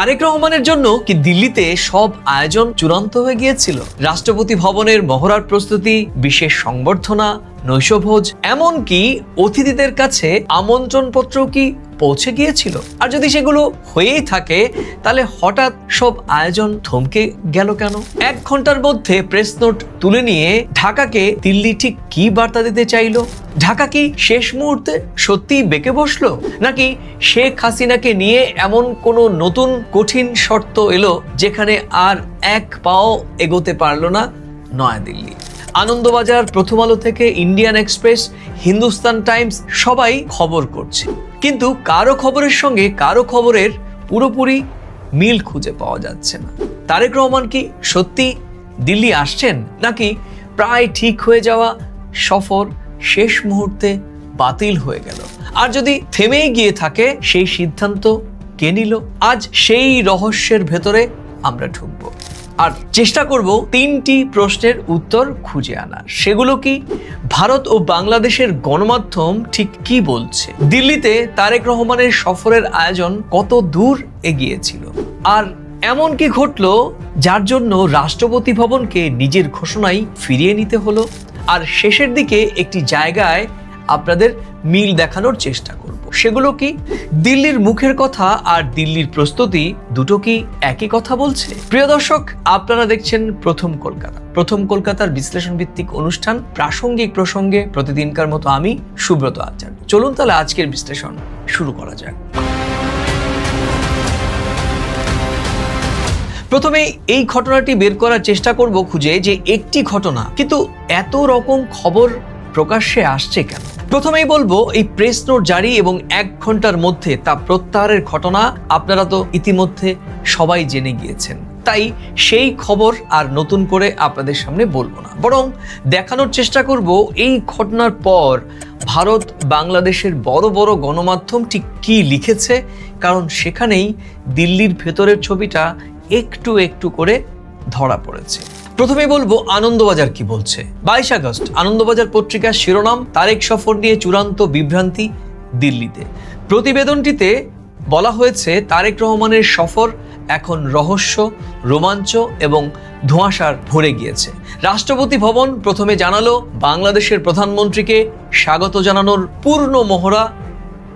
তারেক রহমানের জন্য কি দিল্লিতে সব আয়োজন চূড়ান্ত হয়ে গিয়েছিল? রাষ্ট্রপতি ভবনের মহড়ার প্রস্তুতি, বিশেষ সংবর্ধনা, নৈশভোজ, এমনকি অতিথিদের কাছে আমন্ত্রণপত্র কি পৌঁছে গিয়েছিল? আর যদি সেগুলো হয়েই থাকে, তাহলে হঠাৎ সব আয়োজন থমকে গেল কেন? 1 ঘন্টার মধ্যে প্রেস নোট তুলে নিয়ে ঢাকাকে দিল্লি ঠিক কি বার্তা দিতে চাইলো? ঢাকা কি শেষ মুহূর্তে সত্যিই বেঁকে বসলো, নাকি শেখ হাসিনাকে নিয়ে এমন কোনো নতুন কঠিন শর্ত এলো যেখানে আর এক পাও এগোতে পারলো না নয়াদিল্লি? আনন্দবাজার, প্রথম আলো থেকে ইন্ডিয়ান এক্সপ্রেস, হিন্দুস্তান টাইমস সবাই খবর করছে, কিন্তু কারো খবরের সঙ্গে কারো খবরের পুরোপুরি মিল খুঁজে পাওয়া যাচ্ছে না। তারেক রহমান কি সত্যি দিল্লি আসছেন, নাকি প্রায় ঠিক হয়ে যাওয়া সফর শেষ মুহূর্তে বাতিল হয়ে গেল? আর যদি থেমেই গিয়ে থাকে, সেই সিদ্ধান্ত কে নিল? আজ সেই রহস্যের ভেতরে আমরা ঢুকবো আর চেষ্টা করব 3টি প্রশ্নের উত্তর খুঁজে আনা। সেগুলো কি? ভারত ও বাংলাদেশের গণমাধ্যম ঠিক কি বলছে? দিল্লিতে তারেক রহমানের সফরের আয়োজন কত দূর এগিয়েছিল? আর এমন কি ঘটলো যার জন্য রাষ্ট্রপতি ভবনকে নিজের ঘোষণায় ফিরিয়ে নিতে হলো? আর শেষের দিকে একটি জায়গায় আপনাদের মিল দেখানোর চেষ্টা করব। সেগুলো কি? দিল্লির মুখের কথা আর দিল্লির প্রস্তুতি দুটো কি একই কথা বলছে? প্রিয় দর্শক, আপনারা দেখছেন প্রথম কলকাতা। প্রথম কলকাতার বিশ্লেষণ ভিত্তিক অনুষ্ঠান, প্রাসঙ্গিক প্রসঙ্গে প্রতিদিনকার মতো আমি সুব্রত আচার্য। চলুন তাহলে আজকের বিশ্লেষণ শুরু করা যাক। প্রথমে এই ঘটনাটি বের করার চেষ্টা করব খুঁজে, যে একটি ঘটনা কিন্তু এত রকম খবর প্রকাশ্যে আসছে কেন। প্রথমেই বলবো, এই প্রেস নোট জারি এবং 1 ঘন্টার মধ্যে তা প্রত্যাহারের ঘটনা আপনারা তো ইতিমধ্যে সবাই জেনে গিয়েছেন, তাই সেই খবর আর নতুন করে আপনাদের সামনে বলবো না, বরং দেখানোর চেষ্টা করব এই ঘটনার পর ভারত বাংলাদেশের বড় বড় গণমাধ্যম ঠিক কি লিখেছে, কারণ সেখানেই দিল্লির ভেতরের ছবিটা একটু একটু করে ধরা পড়েছে। প্রথমে বলবো আনন্দবাজার কি বলছে। 22 আগস্ট আনন্দবাজার পত্রিকার শিরোনাম, তারেক সফর নিয়ে চূড়ান্ত বিভ্রান্তি দিল্লিতে। প্রতিবেদনটিতে বলা হয়েছে, তারেক রহমানের সফর এখন রহস্য, রোমাঞ্চ এবং ধোঁয়াশার ভরে গিয়েছে। রাষ্ট্রপতি ভবন প্রথমে জানালো বাংলাদেশের প্রধানমন্ত্রীকে স্বাগত জানানোর পূর্ণ মহড়া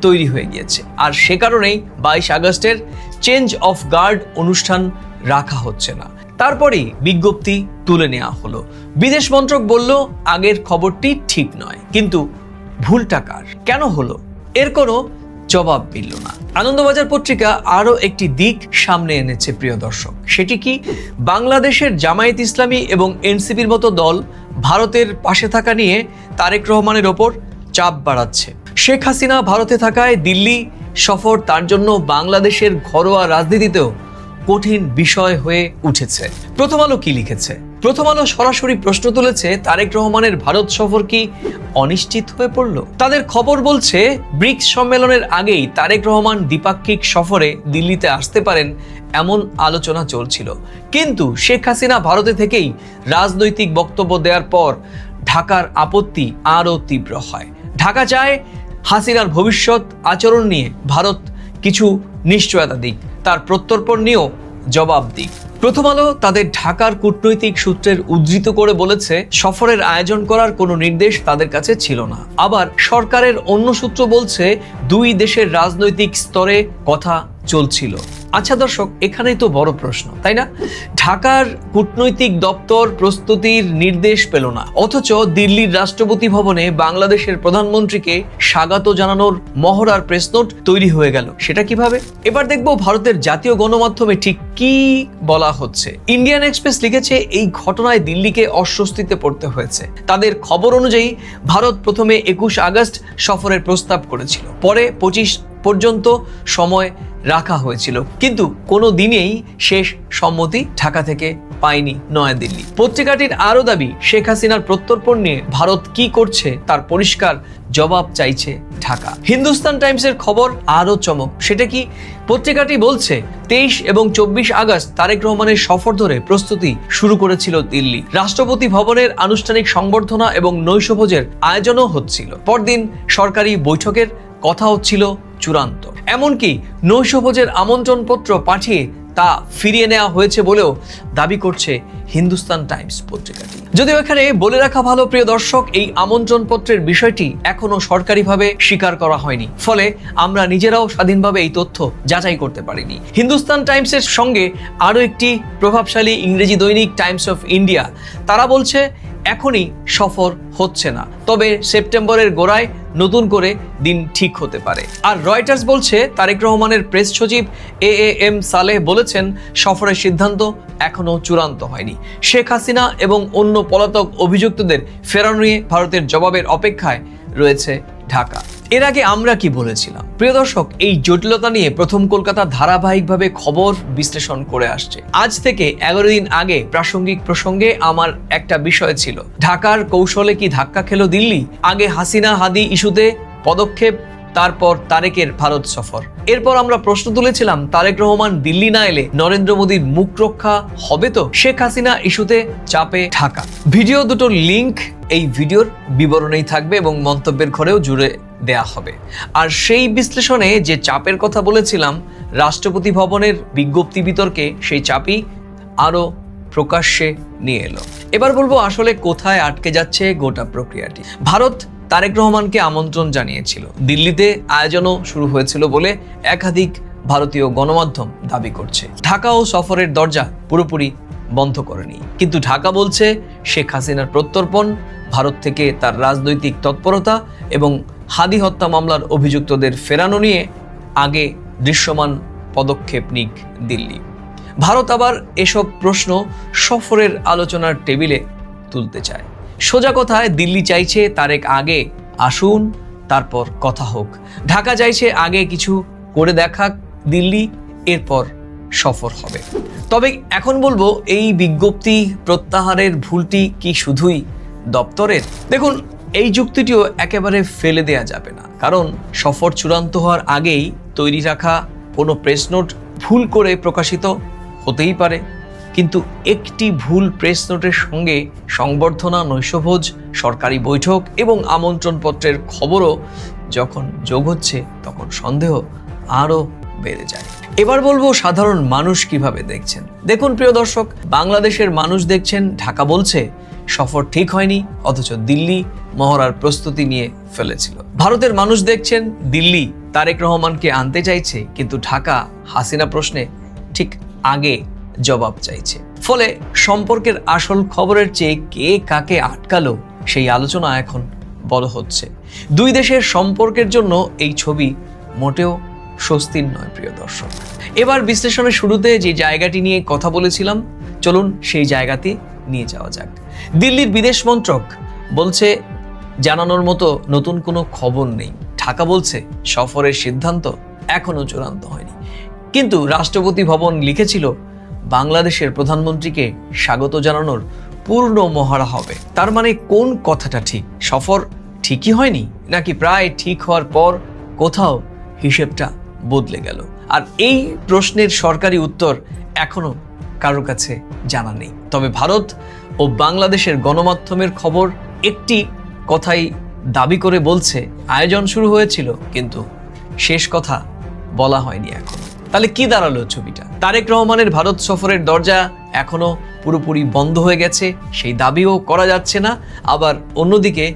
তৈরি হয়ে গিয়েছে, আর সে কারণেই 22 আগস্টের চেঞ্জ অফ গার্ড অনুষ্ঠান রাখা হচ্ছে না। তারপরেই বিজ্ঞপ্তি তুলে নেওয়া হলো। বিদেশ মন্ত্রক বলল আগের খবরটি ঠিক নয়, কিন্তু ভুলটা কার, কেন হলো, এর কোনো জবাব মিলল না। আনন্দবাজার পত্রিকা আরো একটি দিক সামনে এনেছে প্রিয় দর্শক। সেটি কি? বাংলাদেশের জামায়াত ইসলামী এবং এনসিপির মতো দল ভারতের পাশে থাকা নিয়ে তারেক রহমানের ওপর চাপ বাড়াচ্ছে। শেখ হাসিনা ভারতে থাকায় দিল্লি সফর তার জন্য বাংলাদেশের ঘরোয়া রাজনীতিতেও কঠিন বিষয় হয়ে উঠেছে। প্রথম আলো কি লিখেছে? প্রথম আলো সরাসরি প্রশ্ন তুলেছে, তারেক রহমানের ভারত সফর কি অনিশ্চিত হয়ে পড়ল? তাদের খবর বলছে, ব্রিক্স সম্মেলনের আগেই তারেক রহমান দ্বিপাক্ষিক সফরে দিল্লিতে আসতে পারেন এমন আলোচনা চলছিল, কিন্তু শেখ হাসিনা ভারতে থেকেই রাজনৈতিক বক্তব্য দেওয়ার পর ঢাকার আপত্তি আরও তীব্র হয়। ঢাকা চায় হাসিনার ভবিষ্যৎ আচরণ নিয়ে ভারত কিছু নিশ্চয়তা দিক, তার প্রত্যর্পণ নিয়েও জবাব দিক। প্রথম আলো তাদের ঢাকার কূটনৈতিক সূত্রের উদ্ধৃত করে বলেছে, সফরের আয়োজন করার কোনো নির্দেশ তাদের কাছে ছিল না। আবার সরকারের অন্য সূত্র বলছে, 2 দেশের রাজনৈতিক স্তরে কথা চলছিল। আচ্ছা দর্শক, এখানেই তো বড় প্রশ্ন, তাই না? ঢাকার কূটনৈতিক দপ্তর প্রস্তুতির নির্দেশ পেল না, অথচ দিল্লির রাষ্ট্রপতি ভবনে বাংলাদেশের প্রধানমন্ত্রীকে স্বাগত জানানোর মহড়ার প্রেস নোট তৈরি হয়ে গেল। সেটা কিভাবে? এবার দেখব ভারতের জাতীয় গণমাধ্যমে ঠিক কি বলা হচ্ছে। ইন্ডিয়ান এক্সপ্রেস লিখেছে, এই ঘটনায় দিল্লিকে অস্বস্তিতে পড়তে হয়েছে। তাদের খবর অনুযায়ী ভারত প্রথমে 21 আগস্ট সফরের প্রস্তাব করেছিল, পরে 25 পর্যন্ত সময় রাখা হয়েছিল, কিন্তু কোনো দিনেই শেষ সম্মতি ঢাকা থেকে পায়নি নয়াদিল্লি। পত্রিকাটির আরও দাবি, শেখ হাসিনার প্রত্যর্পণ নিয়ে ভারত কি করছে তার পরিষ্কার জবাব চাইছে ঢাকা। হিন্দুস্তান টাইমসের খবর আরও চমক। সেটা কি? পত্রিকাটি বলছে, 23 এবং 24 আগস্ট তারেক রহমানের সফর ধরে প্রস্তুতি শুরু করেছিল দিল্লি। রাষ্ট্রপতি ভবনের আনুষ্ঠানিক সংবর্ধনা এবং নৈশভোজের আয়োজনও হচ্ছিল। পরদিন সরকারি বৈঠকের কথা হচ্ছিল চূড়ান্ত। এমনকি নৈশভোজের আমন্ত্রণপত্র পাঠিয়ে তা ফিরিয়ে নেওয়া হয়েছে বলেও দাবি করছে হিন্দুস্তান টাইমস পত্রিকাটি। যদিও এখানে বলে রাখা ভালো প্রিয় দর্শক, এই আমন্ত্রণপত্রের বিষয়টি এখনো সরকারিভাবে স্বীকার করা হয়নি, ফলে আমরা নিজেরাও স্বাধীনভাবে এই তথ্য যাচাই করতে পারিনি। হিন্দুস্তান টাইমসের সঙ্গে আরও একটি প্রভাবশালী ইংরেজি দৈনিক টাইমস অফ ইন্ডিয়া, তারা বলছে এখনই সফর হচ্ছে না, তবে সেপ্টেম্বরের গোড়ায় নতুন করে দিন ঠিক হতে পারে। আর রয়টার্স বলছে তারেক রহমানের প্রেস সচিব AAM সালেহ বলেছেন সফরের সিদ্ধান্ত এখনো চূড়ান্ত হয়নি। শেখ হাসিনা এবং অন্য পলাতক অভিযুক্তদের ফেরানো নিয়ে ভারতের জবাবের অপেক্ষায় রয়েছে ঢাকা। এর আগে আমরা কি বলেছিলাম প্রিয় দর্শক, এই জটিলতা নিয়ে প্রথম কলকাতা ধারাবাহিকভাবে খবর বিশ্লেষণ করে আসছে। আজ থেকে 11 দিন আগে প্রাসঙ্গিক প্রসঙ্গে আমার একটা বিষয় ছিল, ঢাকার কৌশলে কি ধাক্কা খেলো দিল্লি? আগে হাসিনা হাদি ইস্যুতে পদক্ষেপ, তারপর তারেকের ভারত সফর। এরপর আমরা প্রশ্ন তুলেছিলাম, তারেক রহমান দিল্লি না এলে নরেন্দ্র মোদীর মুখ রক্ষা হবে তো? শেখ হাসিনা ইস্যুতে চাপে ঢাকা। ভিডিও দুটোর লিংক এই ভিডিওর বিবরণেই থাকবে এবং মন্তব্যের ঘরেও জুড়ে দেয়া হবে। আর সেই বিশ্লেষণে যে চাপের কথা বলেছিলাম, রাষ্ট্রপতি ভবনের বিজ্ঞপ্তি বিতর্কে সেই চাপই আরো প্রকাশ্যে নিয়ে এলো। এবার বলবো আসলে কোথায় আটকে যাচ্ছে গোটা প্রক্রিয়াটি। ভারত তারেক রহমানকে আমন্ত্রণ জানিয়েছিল, দিল্লিতে আয়োজনও শুরু হয়েছিল বলে একাধিক ভারতীয় গণমাধ্যম দাবি করছে। ঢাকাও সফরের দরজা পুরোপুরি বন্ধ করেনি, কিন্তু ঢাকা বলছে শেখ হাসিনার প্রত্যর্পণ, ভারত থেকে তার রাজনৈতিক তৎপরতা এবং হাদি হত্যা মামলার অভিযুক্তদের ফেরানো নিয়ে আগে দৃশ্যমান পদক্ষেপ নিক দিল্লি। ভারত আবার এসব প্রশ্ন সফরের আলোচনার টেবিলে তুলতে চায়। সোজা কথায় দিল্লি চাইছে তারেক আগে আসুন, তারপর কথা হোক। ঢাকা চাইছে আগে কিছু করে দেখাক দিল্লি, এরপর সফর হবে। তবে এখন বলবো, এই বিজ্ঞপ্তি প্রত্যাহারের ভুলটি কি শুধুই দপ্তরের? দেখুন, এই যুক্তিটিও একেবারে ফেলে দেয়া যাবে না, কারণ সফর চূড়ান্ত হওয়ার আগেই তৈরি রাখা কোনো প্রেস নোট ভুল করে প্রকাশিত হতেই পারে। কিন্তু একটি ভুল প্রেস নোটের সঙ্গে সংবর্ধনা, নৈশভোজ, সরকারি বৈঠক এবং আমন্ত্রণপত্রের খবরও যখন যোগ হচ্ছে, তখন সন্দেহ আরও বেড়ে যায়। এবার বলবো সাধারণ মানুষ কিভাবে দেখছেন। দেখুন প্রিয় দর্শক, বাংলাদেশের মানুষ দেখছেন ঢাকা বলছে সফর ঠিক হয়নি, অথচ দিল্লি মহড়ার প্রস্তুতি নিয়ে ফেলেছিল। ভারতের মানুষ দেখছেন দিল্লি তারেক রহমানকে আনতে চাইছে, কিন্তু ঢাকা হাসিনা প্রশ্নে ঠিক আগে জবাব চাইছে। ফলে সম্পর্কের আসল খবরের চেয়ে কে কাকে আটকালো সেই আলোচনা এখন বড় হচ্ছে। দুই দেশের সম্পর্কের জন্য এই ছবি মোটেও স্বস্তির নয় প্রিয় দর্শক। এবার বিশ্লেষণের শুরুতে যে জায়গাটি নিয়ে কথা বলেছিলাম, চলুন সেই জায়গাতে নিয়ে যাওয়া যাক। দিল্লির বিদেশ মন্ত্রক বলছে জানানোর মতো নতুন কোনো খবর নেই। ঢাকা বলছে সফরের সিদ্ধান্ত এখনো চূড়ান্ত হয়নি, কিন্তু রাষ্ট্রপতি ভবন লিখেছিল বাংলাদেশের প্রধানমন্ত্রীকে স্বাগত জানানোর পূর্ণ মহড়া হবে। তার মানে কোন কথাটা ঠিক? সফর ঠিকই হয়নি, নাকি প্রায় ঠিক হওয়ার পর কোথাও হিসেবটা বদলে গেল? আর এই প্রশ্নের সরকারি উত্তর এখনো কারোর কাছে জানা নেই। তবে ভারত ও বাংলাদেশের গণমাধ্যমের খবর একটি কথাই দাবি করে বলছে, আয়োজন শুরু হয়েছিল, কিন্তু শেষ কথা বলা হয়নি এখনো। তাহলে কি দাঁড়ালো ছবিটা? তারেক রহমানের ভারত সফরের দরজা এখনো পুরোপুরি বন্ধ হয়ে গেছে, সেই দাবিও করা যাচ্ছে না। আবার অন্যদিকে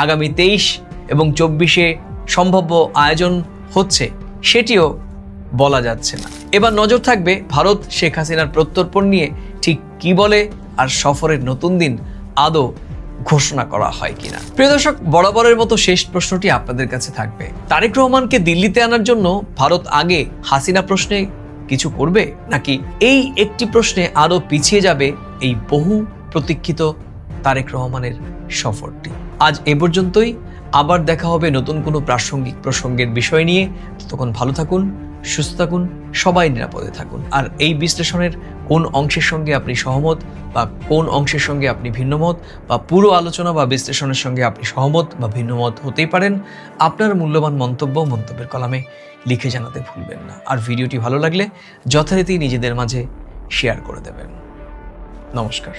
আগামী 23 এবং 24-এ সম্ভাব্য আয়োজন হচ্ছে, সেটিও বলা যাচ্ছে না। এবার নজর থাকবে ভারত শেখ হাসিনার প্রত্যর্পণ নিয়ে ঠিক কি বলে, আর সফরের নতুন দিন আদৌ ঘোষণা করা হয় কিনা। প্রিয় দর্শক, বরাবরের মতো শেষ প্রশ্নটি আপনাদের কাছে থাকবে, তারেক রহমানকে দিল্লিতে আনার জন্য ভারত আগে হাসিনা প্রশ্নে কিছু করবে, নাকি এই একটি প্রশ্নে আরো পিছিয়ে যাবে এই বহু প্রতীক্ষিত তারেক রহমানের সফরটি? আজ এ পর্যন্তই। আবার দেখা হবে নতুন কোনো প্রাসঙ্গিক প্রসঙ্গের বিষয় নিয়ে। ততক্ষণ ভালো থাকুন, সুস্থ থাকুন, সবাই নিরাপদে থাকুন। আর এই বিশ্লেষণের কোন অংশের সঙ্গে আপনি সহমত বা কোন অংশের সঙ্গে আপনি ভিন্নমত, বা পুরো আলোচনা বা বিশ্লেষণের সঙ্গে আপনি সহমত বা ভিন্নমত হতেই পারেন, আপনার মূল্যবান মন্তব্যের কলামে লিখে জানাতে ভুলবেন না। আর ভিডিওটি ভালো লাগলে যথারীতি নিজেদের মাঝে শেয়ার করে দেবেন। নমস্কার।